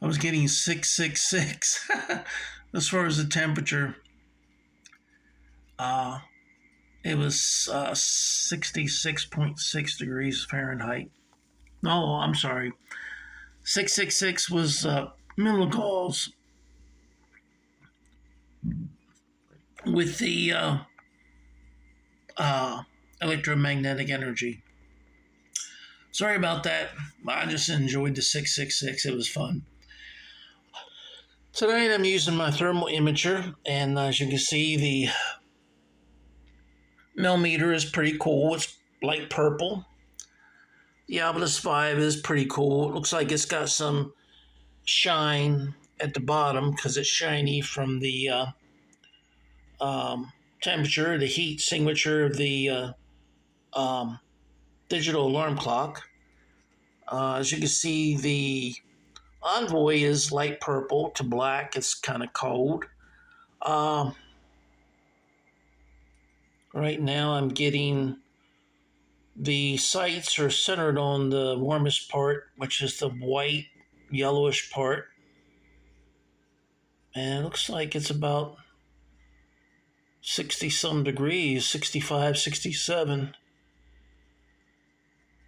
I was getting 666 as far as the temperature. Uh, it was 66.6 degrees Fahrenheit. No, I'm sorry. 666 was milligauss with the uh, electromagnetic energy. Sorry about that. I just enjoyed the 666. It was fun. Tonight I'm using my thermal imager, and as you can see, the millimeter is pretty cool. It's light purple. The Ovilus Vb is pretty cool. It looks like it's got some shine at the bottom because it's shiny from the temperature, the heat signature of the digital alarm clock. As you can see, the Envoy is light purple to black. It's kind of cold. Right now I'm getting the sights are centered on the warmest part, which is the white yellowish part. And it looks like it's about 60 some degrees, 65, 67.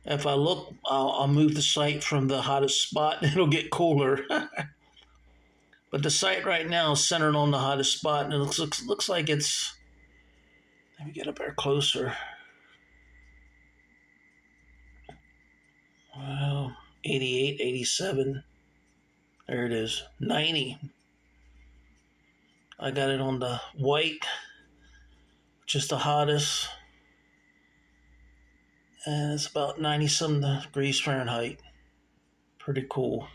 If I look, I'll move the sight from the hottest spot and it'll get cooler. But the sight right now is centered on the hottest spot, and it looks like it's, let me get up there closer. Well, 88, 87. There it is, 90. I got it on the white, which is the hottest. And it's about 90 some degrees Fahrenheit. Pretty cool.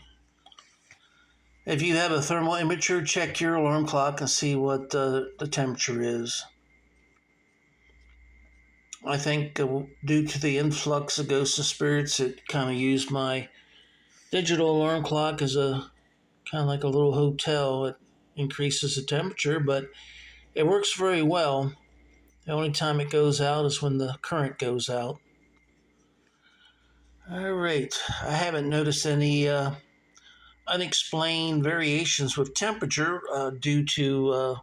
If you have a thermal imager, check your alarm clock and see what the temperature is. I think due to the influx of ghosts and spirits, it kind of used my digital alarm clock as a kind of like a little hotel. It increases the temperature, but it works very well. The only time it goes out is when the current goes out. All right, I haven't noticed any unexplained variations with temperature due to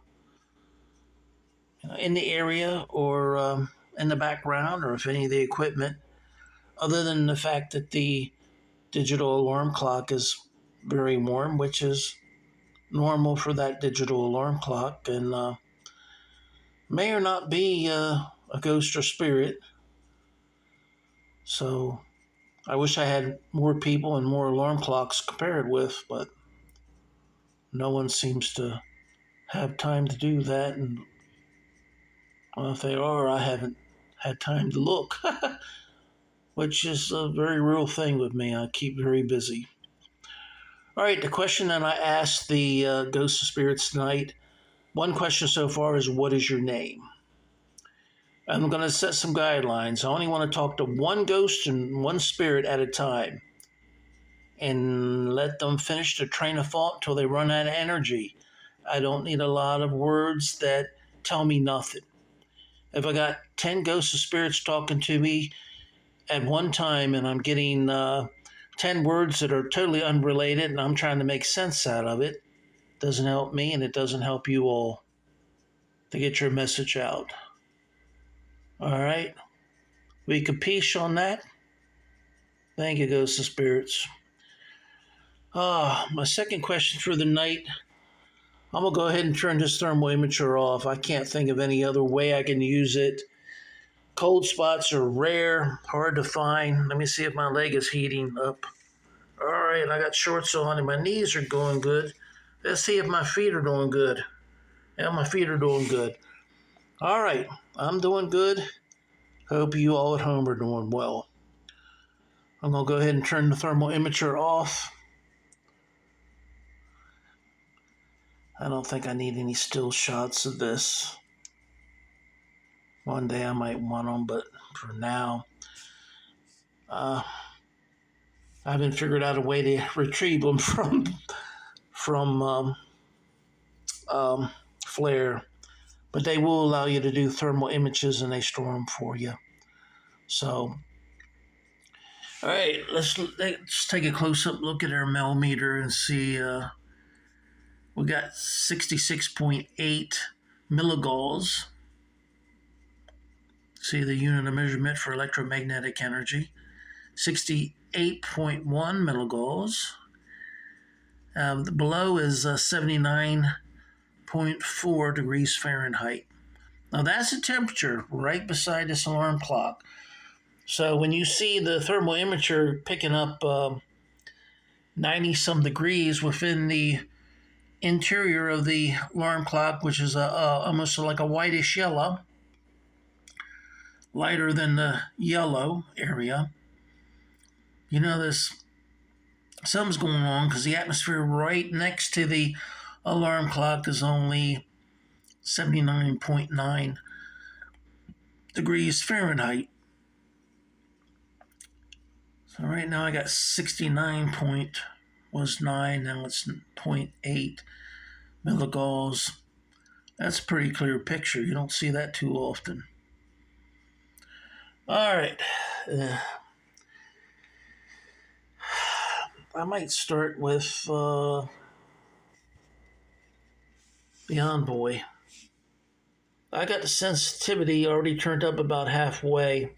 in the area or in the background or if any of the equipment, other than the fact that the digital alarm clock is very warm, which is normal for that digital alarm clock, and may or not be a ghost or spirit. So I wish I had more people and more alarm clocks compared with, but no one seems to have time to do that. And well, if they are, I haven't had time to look, which is a very real thing with me. I keep very busy. All right, the question that I asked the ghosts and spirits tonight, one question so far is, what is your name? I'm going to set some guidelines. I only want to talk to one ghost and one spirit at a time and let them finish their train of thought until they run out of energy. I don't need a lot of words that tell me nothing. If I got 10 ghosts or spirits talking to me at one time and I'm getting 10 words that are totally unrelated and I'm trying to make sense out of it, doesn't help me and it doesn't help you all to get your message out. All right? We capiche on that? Thank you, ghosts and spirits. My second question for the night. I'm going to go ahead and turn this thermal imager off. I can't think of any other way I can use it. Cold spots are rare, hard to find. Let me see if my leg is heating up. All right, I got shorts on and my knees are going good. Let's see if my feet are doing good. Yeah, my feet are doing good. All right, I'm doing good. Hope you all at home are doing well. I'm going to go ahead and turn the thermal imager off. I don't think I need any still shots of this. One day I might want them, but for now, I haven't figured out a way to retrieve them from flare. But they will allow you to do thermal images and they store them for you. So All right, let's take a close up look at our millimeter and see. We got 66.8 milligauss. See the unit of measurement for electromagnetic energy. 68.1 milligauss. Below is 79.4 degrees Fahrenheit. Now that's the temperature right beside this alarm clock. So when you see the thermal imager picking up 90 some degrees within the interior of the alarm clock, which is almost like a whitish yellow, lighter than the yellow area, you know this something's going on because the atmosphere right next to the alarm clock is only 79.9 degrees Fahrenheit. So right now I got 69 point was 9, now it's 0.8 milligauss. That's a pretty clear picture. You don't see that too often. All right. I might start with Beyond Boy. I got the sensitivity already turned up about halfway.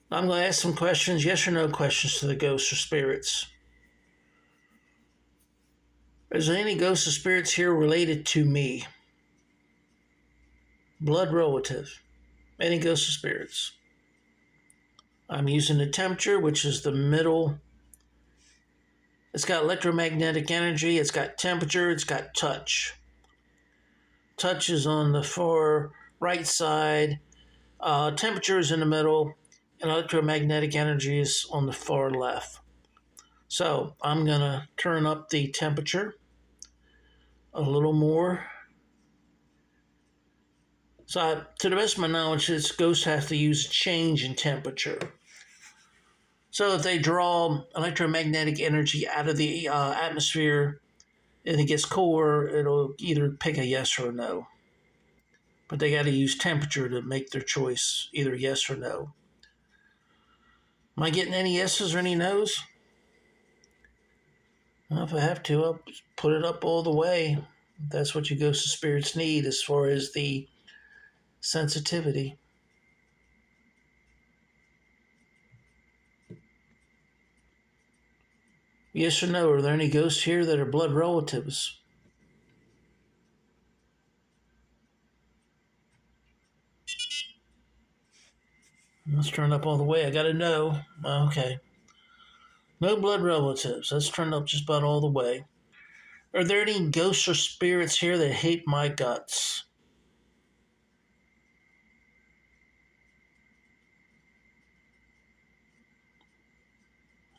I'm going to ask some questions, yes or no questions to the ghosts or spirits. Is there any ghosts or spirits here related to me? Blood relative. Any ghosts or spirits? I'm using the temperature, which is the middle. It's got electromagnetic energy, it's got temperature, it's got touch. Touch is on the far right side, temperature is in the middle, and electromagnetic energy is on the far left. So I'm going to turn up the temperature a little more. So to the best of my knowledge, this ghost has to use a change in temperature. So if they draw electromagnetic energy out of the atmosphere and it gets cooler, it'll either pick a yes or a no. But they got to use temperature to make their choice, either yes or no. Am I getting any yeses or any nos? Well, if I have to, I'll put it up all the way. That's what you ghost spirits need as far as the sensitivity. Yes or no, are there any ghosts here that are blood relatives? Let's turn up all the way. I got to know. Okay. No blood relatives. Let's turn up just about all the way. Are there any ghosts or spirits here that hate my guts?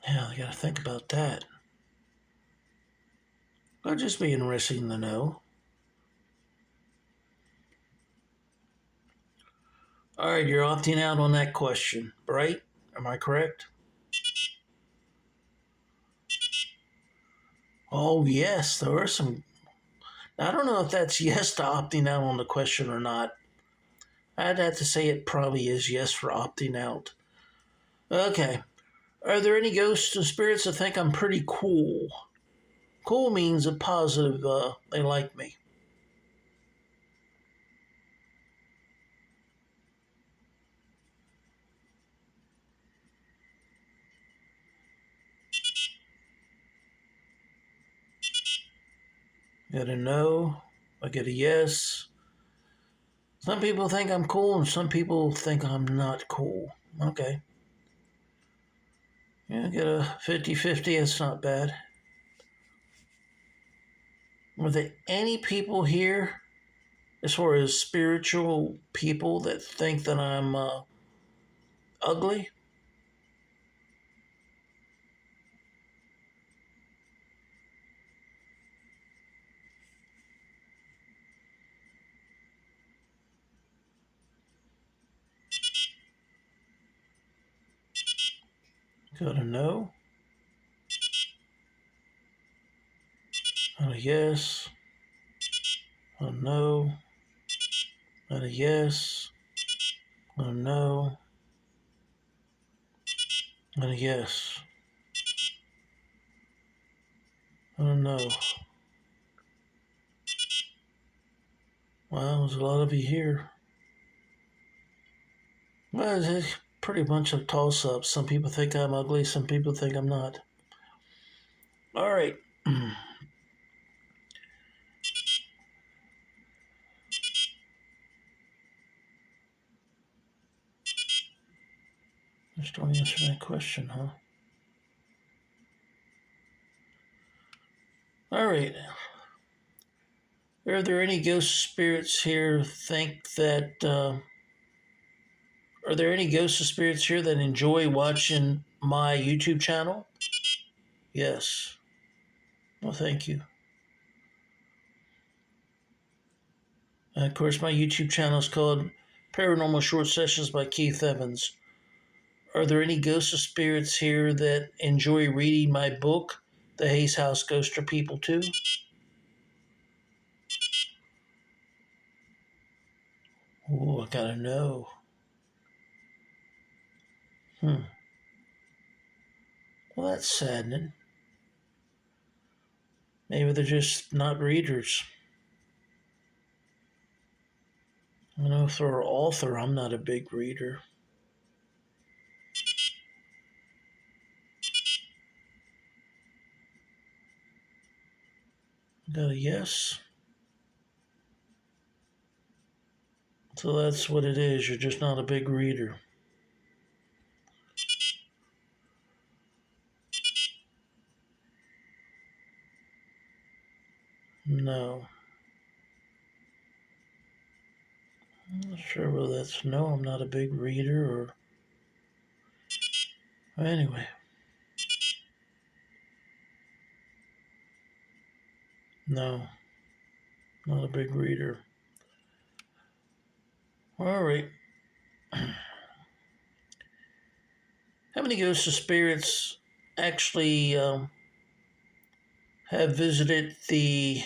Yeah, I got to think about that. That'd just be interesting to know. All right, you're opting out on that question, right? Am I correct? Oh, yes, there are some. I don't know if that's yes to opting out on the question or not. I'd have to say it probably is yes for opting out. Okay. Are there any ghosts and spirits that think I'm pretty cool? Cool means a positive, they like me. Got a no, I get a yes. Some people think I'm cool and some people think I'm not cool. Okay. Yeah, get a 50-50, that's not bad. Are there any people here, as far as spiritual people, that think that I'm ugly? Got a no, and a yes, a no, and a yes, a no, And a yes. I don't know. Well, there's a lot of you here. Well, it's pretty much a toss up. Some people think I'm ugly, some people think I'm not. All right. Just don't answer that question, huh? All right. Are there any ghost spirits here think that are there any ghost spirits here that enjoy watching my YouTube channel? Yes. Well, thank you. And of course, my YouTube channel is called Paranormal Short Sessions by Keith Evans. Are there any ghost spirits here that enjoy reading my book, The Hayes House Ghost Are People Too? Oh, I gotta know. Hmm. Well, that's saddening. Maybe they're just not readers. I know for an author, I'm not a big reader. Got a yes. So that's what it is. You're just not a big reader. No. I'm not sure whether that's no, I'm not a big reader or. Anyway, no, not a big reader. All right. How many ghosts of spirits actually have visited the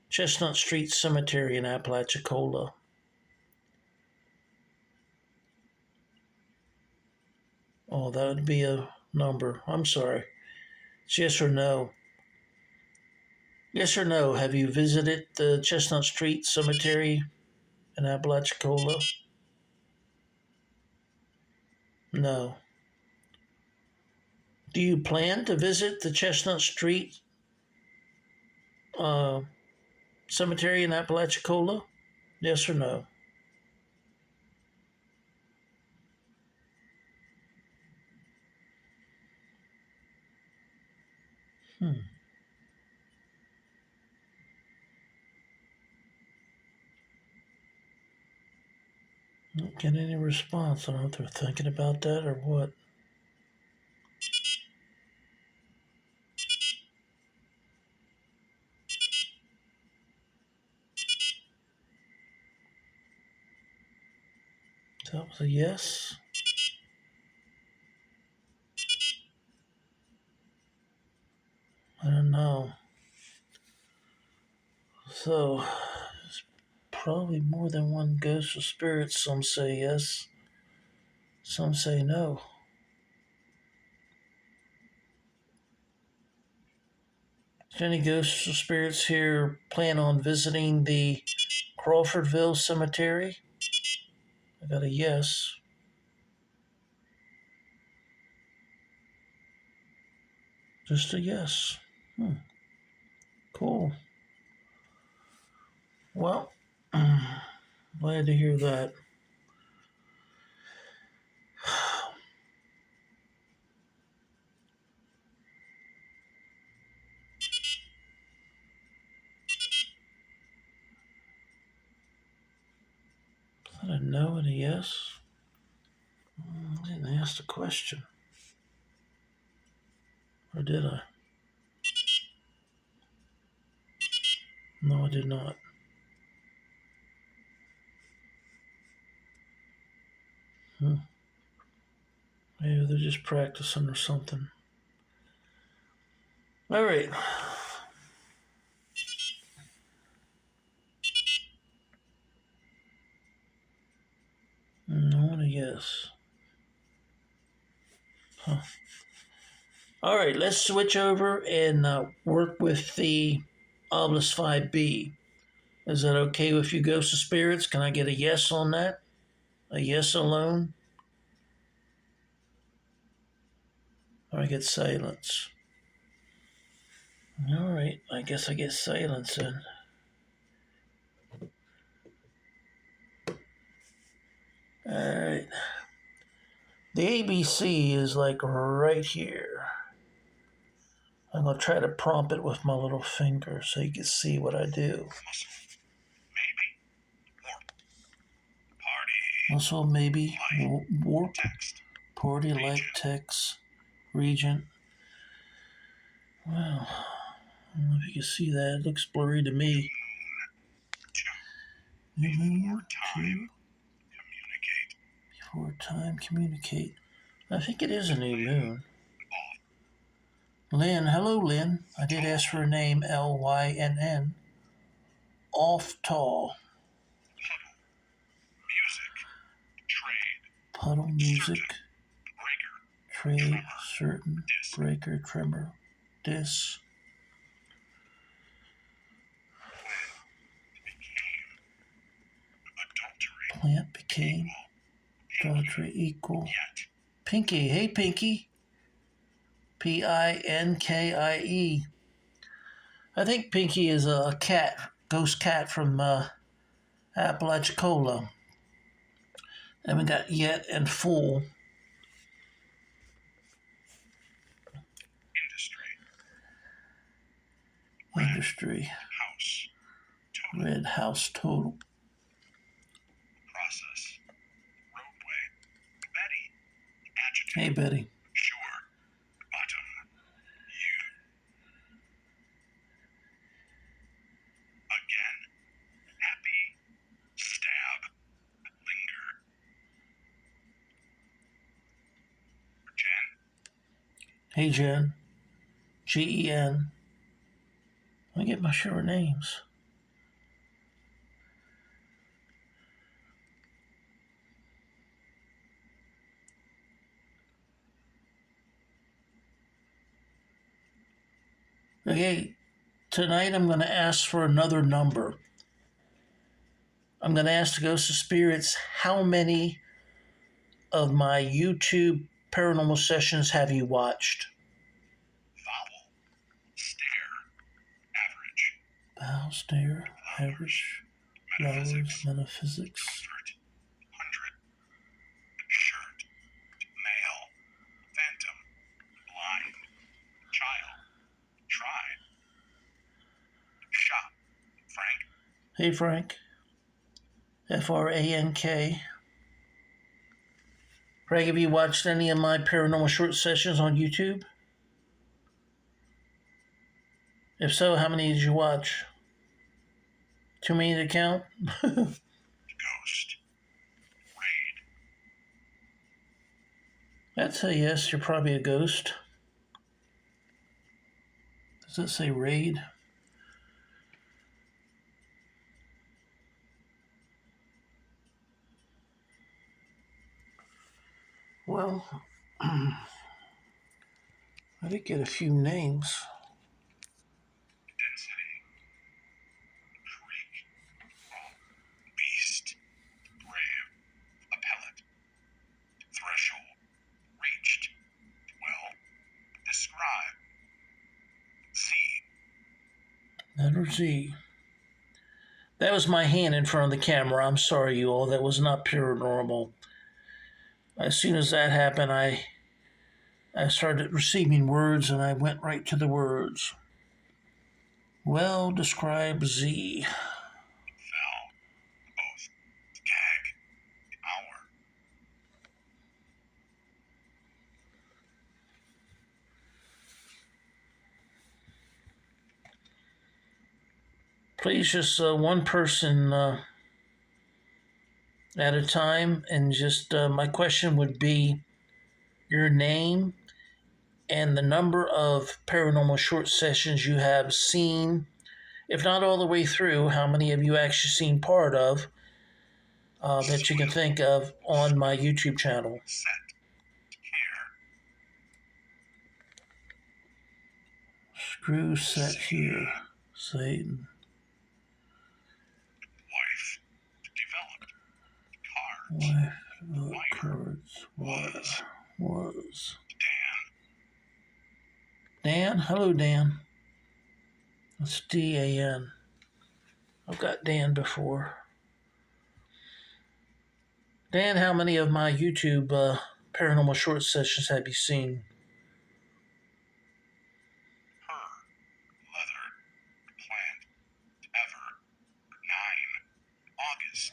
Chestnut Street Cemetery in Apalachicola? Oh, that would be a number. I'm sorry. It's yes or no. Yes or no. Have you visited the Chestnut Street Cemetery in Apalachicola? No. Do you plan to visit the Chestnut Street uh, Cemetery in Apalachicola? Yes or no? Hmm. Not getting any response. I don't know if they're thinking about that or what. That was a yes. I don't know. So, it's probably more than one ghost or spirit. Some say yes, some say no. Does any ghosts or spirits here plan on visiting the Crawfordville Cemetery? I got a yes. Just a yes. Hmm. Cool. Well, glad to hear that. Is that a no and a yes? I didn't ask the question. Or did I? No, I did not. Hmm. Maybe they're just practicing or something. All right. No and a yes. Huh. All right, let's switch over and work with the Ovilus Vb. Is that okay with you, Ghost of Spirits? Can I get a yes on that? A yes alone? Or I get silence? All right, I guess I get silence then. All right. The ABC is like right here. I'm going to try to prompt it with my little finger so you can see what I do. Also, maybe warp, party, like, text, regent. Wow. I don't know if you can see that. It looks blurry to me. New moon, two. Before time, communicate. I think it is a new moon. Lynn, hello, Lynn. I did ask for a name, Lynn. Off tall. Puddle music. Trade, certain, breaker, trimmer, dis. Plant became, adultery equal. Pinky, hey Pinky. Pinkie. I think Pinky is a cat, ghost cat from Apalachicola. Haven't got yet and full. Industry. Red house total. Process. Roadway. Betty. Adjective. Hey Betty. Sure. Bottom. You. Again. Happy. Stab. Linger. Jen. Hey Jen. Gen. Let me get my short names. Okay, tonight I'm going to ask for another number. I'm going to ask the Ghost of Spirits, how many of my YouTube paranormal sessions have you watched? Vowel, stare, average. Vowel, stare, average. Flowers, metaphysics. Comfort, 100. Shirt, male, phantom, blind, child, tried. Shop, Frank. Hey Frank. Frank. Frank, have you watched any of my paranormal short sessions on YouTube? If so, how many did you watch? Too many to count? Ghost. Raid. That's a yes, you're probably a ghost. Does it say raid? Well, I did get a few names. Density. Creek. Beast. Brave. Appellate. Threshold. Reached. Well. Describe. Z. Letter Z. That was my hand in front of the camera. I'm sorry, you all. That was not paranormal. As soon as that happened, I started receiving words and I went right to the words. Well, describe Z. Foul. Both. Gag. Hour. Please, just one person at a time, and just my question would be your name and the number of paranormal short sessions you have seen, if not all the way through, how many have you actually seen part of that you can think of on my YouTube channel? Set. Here. Screw set here. Satan. Wife developed cards. Was. Dan? Hello, Dan. It's D-A-N. I've got Dan before. Dan, how many of my YouTube paranormal short sessions have you seen?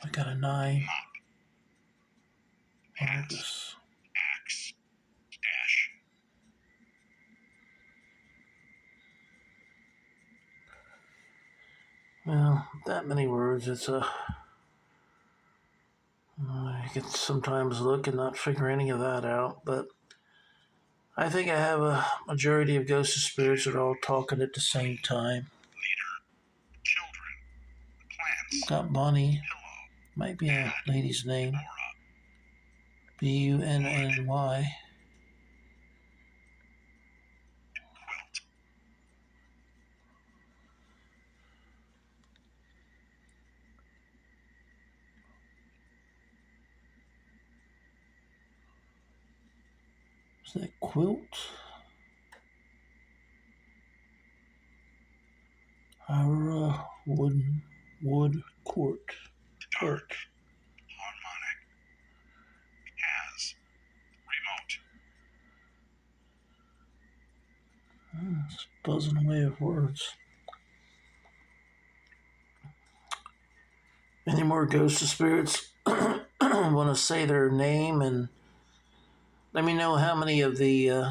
I got a 9. August. Well, that many words, it's a... I can sometimes look and not figure any of that out, but I think I have a majority of ghosts and spirits that are all talking at the same time. Got Bonnie. Might be a lady's name. B-U-N-N-Y. Is that quilt? Our wood court. Harmonic has remote. It's buzzing away of words. Any more ghosts or spirits want to say their name and let me know how many of the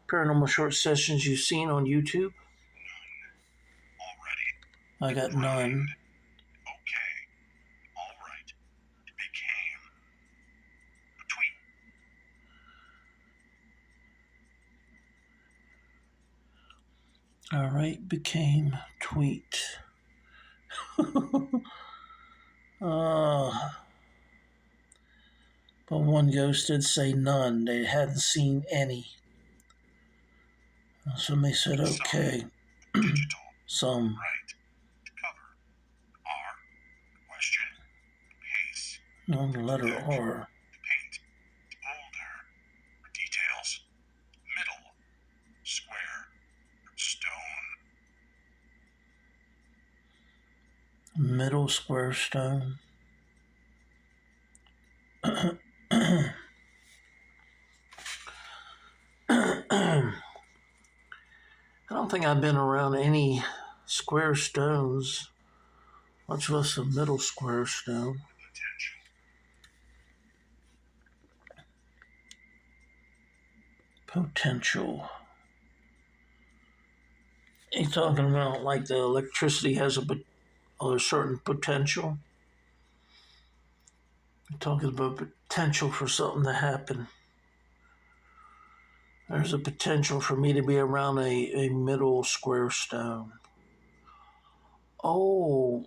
paranormal short sessions you've seen on YouTube? Already. I got none. Okay. All right. It became a tweet. All right, became tweet. But one ghost did say none. They hadn't seen any. So they said okay. Some. Right. Cover. R. Question. Pace. No, the letter R. Paint. Older. Details. Middle. Square. Stone. Middle square stone. I don't think I've been around any square stones, much less a middle square stone. Potential. You're talking about like the electricity has a certain potential? You're talking about potential for something to happen. There's a potential for me to be around a middle square stone. Oh,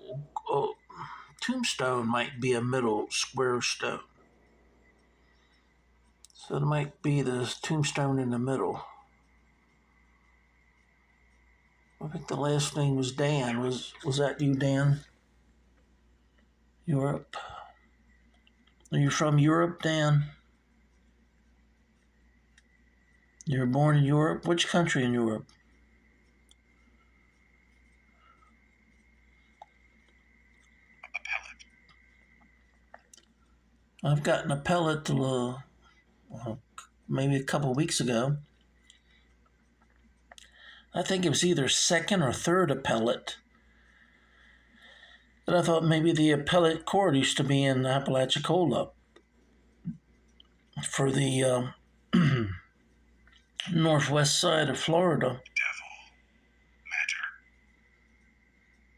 tombstone might be a middle square stone. So it might be the tombstone in the middle. I think the last name was Dan. Was that you, Dan? Europe. Are you from Europe, Dan? You were born in Europe? Which country in Europe? I've gotten a pellet maybe a couple weeks ago. I think it was either second or third appellate. But I thought maybe the appellate court used to be in Apalachicola for the northwest side of Florida.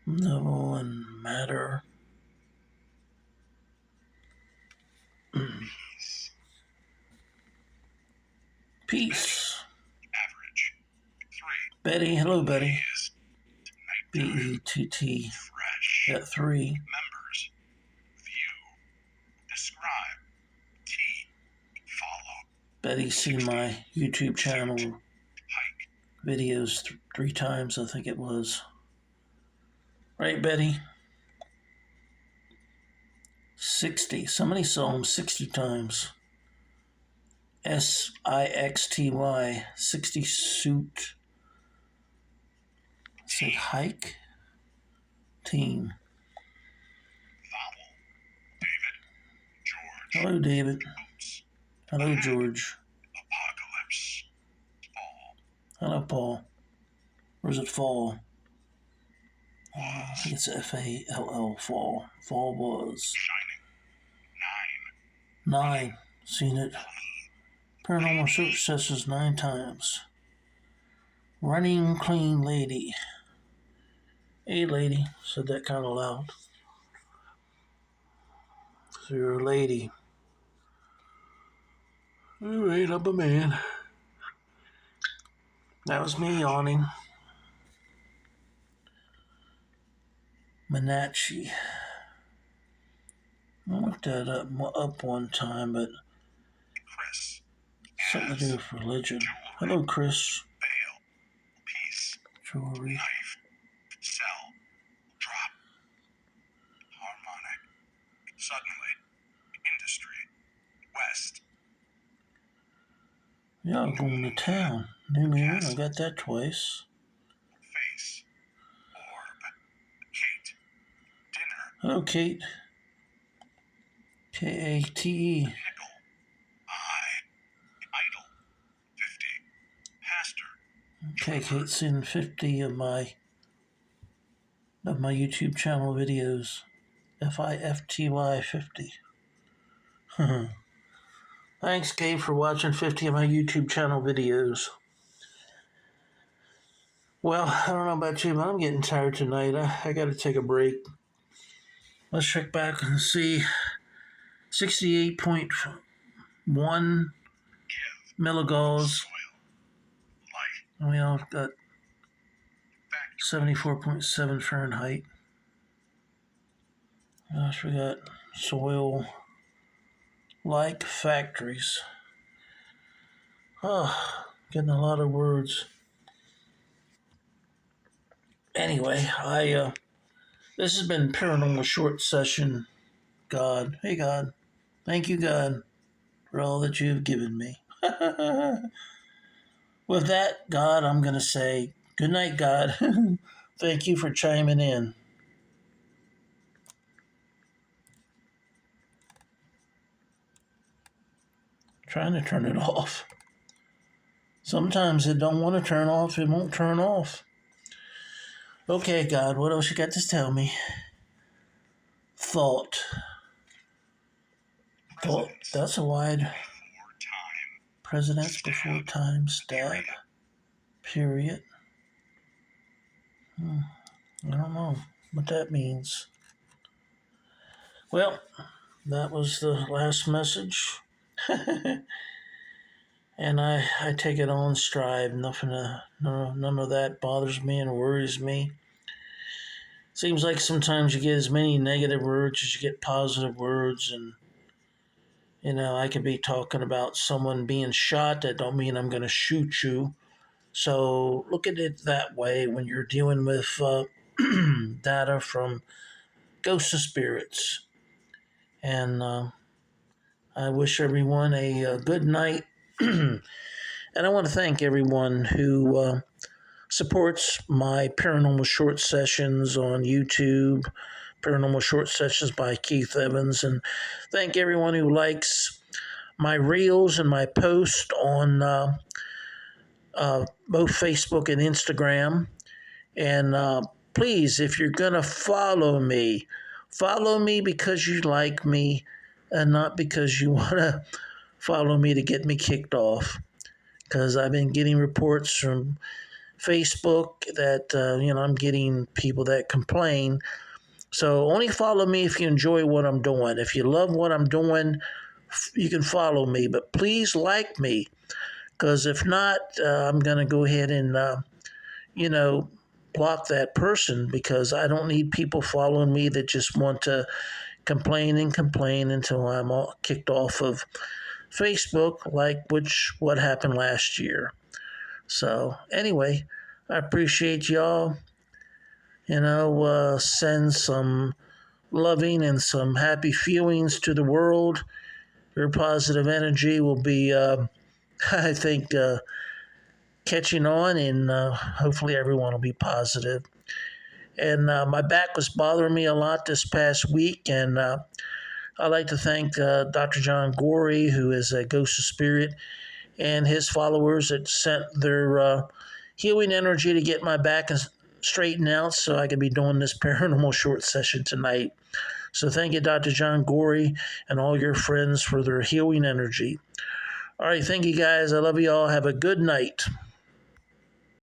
Devil and matter. Peace. Average. 3. Betty, hello Betty. B-E-T-T. B-E-T-T. Got 3. Members. View. Describe. T. Follow. Betty's seen my YouTube channel. Hike. videos 3 times, I think it was. Right, Betty? 60. Somebody saw him 60 times. SIXTY. 60 suit. Say hike. Team. Vowel. David. George. Hello, David. Boots. Hello, George. Apocalypse. Fall. Hello, Paul. Or is it fall? I Was. think it's FALL. Fall. Fall was. Shining. 9. Seen it. Paranormal search sessions 9 times. Running clean lady. Hey, lady. Said that kind of loud. So you're a lady. Alright, I'm a man. That was me yawning. Manachi. I looked that up one time, but Chris. something to do with religion. Hello, Chris. Bail. Peace. Jewelry. Knife. Cell. Drop. Harmonic. Suddenly. Industry. West. Yeah, I'm going to town. New moon. I got that twice. Face. Orb. Kate. Dinner. Hello, Kate. KATE. Nickel. Eye. Idol. 50. Pastor. Okay, Kate's seen 50 of my YouTube channel videos. FIFTY 50. Thanks, Kate, for watching 50 of my YouTube channel videos. Well, I don't know about you, but I'm getting tired tonight. I got to take a break. Let's check back and see. 68.1 milligauss. Soil. Life. And we all got 74.7 Fahrenheit. Gosh, we got soil like factories. Oh, getting a lot of words. Anyway, this has been Paranormal Short Session. God, hey God, thank you God for all that you've given me. With that, God, I'm going to say good night, God. Thank you for chiming in. Trying to turn it off. Sometimes it don't want to turn off. It won't turn off. Okay, God, what else you got to tell me? Thought. That's a wide. Before time. Presidents before time. Stab. Period. I don't know what that means. Well, that was the last message. And I take it on stride. None of that bothers me and worries me. Seems like sometimes you get as many negative words as you get positive words, and I could be talking about someone being shot. That don't mean I'm going to shoot you. So look at it that way when you're dealing with data from ghosts of spirits. And I wish everyone a good night. And I want to thank everyone who supports my Paranormal Short Sessions on YouTube, Paranormal Short Sessions by Keith Evans, and thank everyone who likes my reels and my posts on both Facebook and Instagram. And please, if you're going to follow me because you like me and not because you want to follow me to get me kicked off. Because I've been getting reports from Facebook that, I'm getting people that complain. So only follow me if you enjoy what I'm doing. If you love what I'm doing, you can follow me. But please like me. Because if not, I'm going to go ahead and, block that person, because I don't need people following me that just want to complain until I'm all kicked off of Facebook, like what happened last year. So, anyway, I appreciate y'all. Send some loving and some happy feelings to the world. Your positive energy will be, I think, catching on, and hopefully everyone will be positive. And my back was bothering me a lot this past week, and I'd like to thank Dr. John Gorey, who is a ghost of spirit, and his followers that sent their healing energy to get my back straightened out so I could be doing this paranormal short session tonight. So thank you, Dr. John Gorey, and all your friends for their healing energy. All right, thank you guys. I love you all. Have a good night.